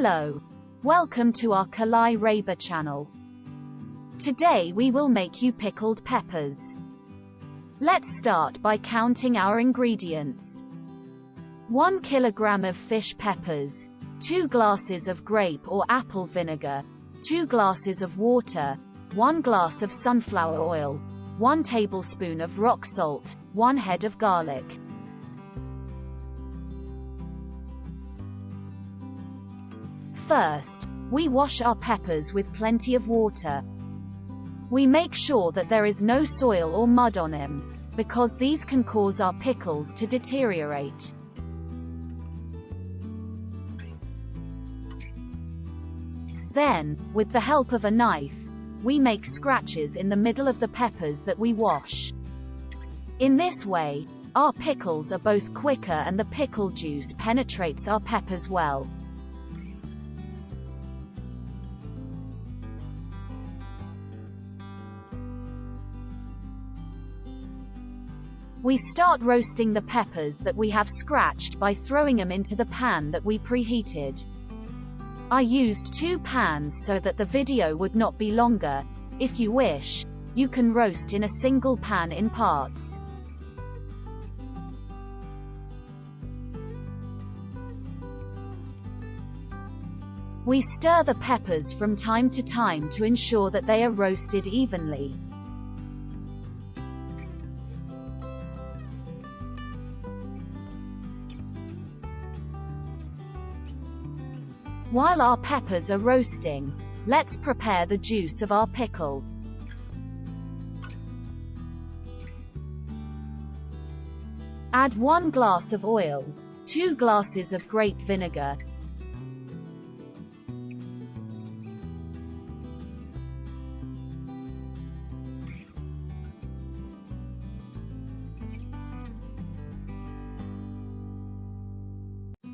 Hello. Welcome to our Kolay Rehber channel. Today we will make you pickled peppers. Let's start by counting our ingredients. 1 kilogram of fish peppers, 2 glasses of grape or apple vinegar, 2 glasses of water, 1 glass of sunflower oil, 1 tablespoon of rock salt, 1 head of garlic. First, we wash our peppers with plenty of water. We make sure that there is no soil or mud on them, because these can cause our pickles to deteriorate. Then, with the help of a knife, we make scratches in the middle of the peppers that we wash. In this way, our pickles are both quicker and the pickle juice penetrates our peppers well. We start roasting the peppers that we have scratched by throwing them into the pan that we preheated. I used 2 pans so that the video would not be longer. If you wish, you can roast in a single pan in parts. We stir the peppers from time to time to ensure that they are roasted evenly. While our peppers are roasting, let's prepare the juice of our pickle. Add 1 glass of oil, 2 glasses of grape vinegar,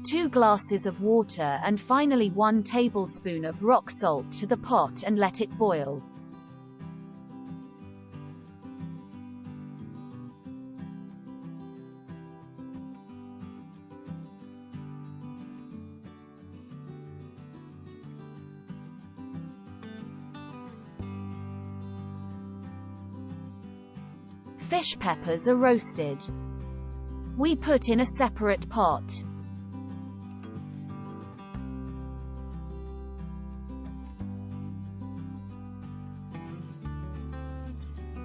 two glasses of water and finally 1 tablespoon of rock salt to the pot and let it boil. Fish peppers are roasted. We put in a separate pot.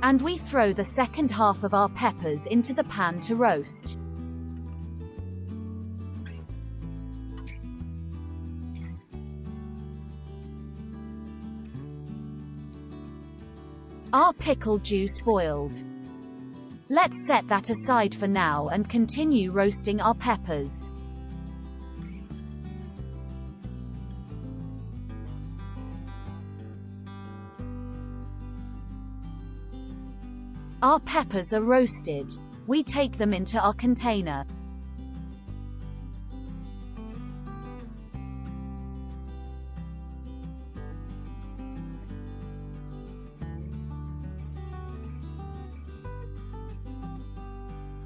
And we throw the second half of our peppers into the pan to roast. Our pickle juice boiled. Let's set that aside for now and continue roasting our peppers. Our peppers are roasted. We take them into our container.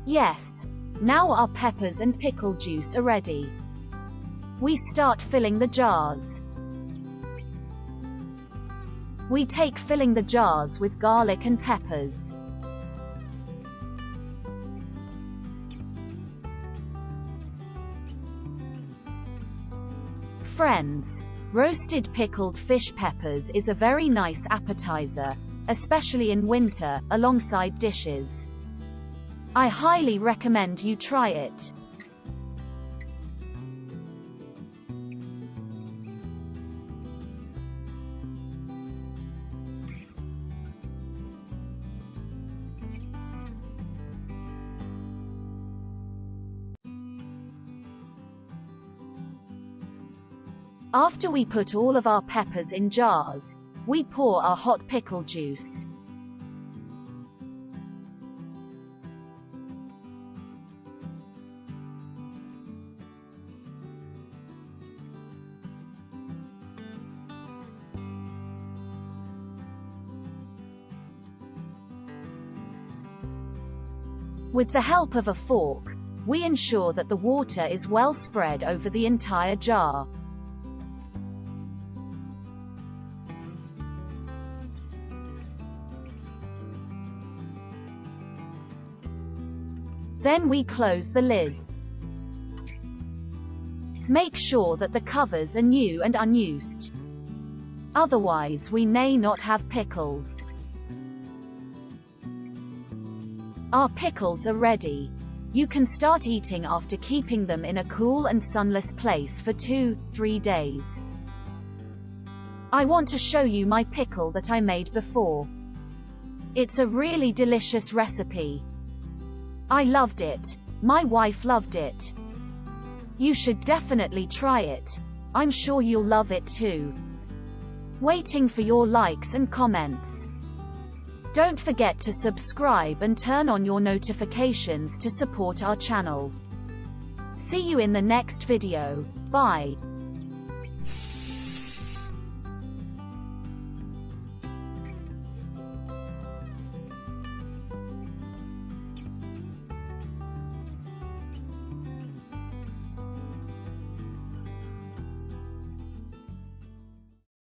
Yes, now our peppers and pickle juice are ready. We start filling the jars. We take filling the jars with garlic and peppers. Friends, roasted pickled fish peppers is a very nice appetizer, especially in winter, alongside dishes. I highly recommend you try it. After we put all of our peppers in jars, we pour our hot pickle juice. With the help of a fork, we ensure that the water is well spread over the entire jar. Then we close the lids. Make sure that the covers are new and unused. Otherwise we may not have pickles. Our pickles are ready. You can start eating after keeping them in a cool and sunless place for 2-3 days. I want to show you my pickle that I made before. It's a really delicious recipe. I loved it. My wife loved it. You should definitely try it. I'm sure you'll love it too. Waiting for your likes and comments. Don't forget to subscribe and turn on your notifications to support our channel. See you in the next video. Bye.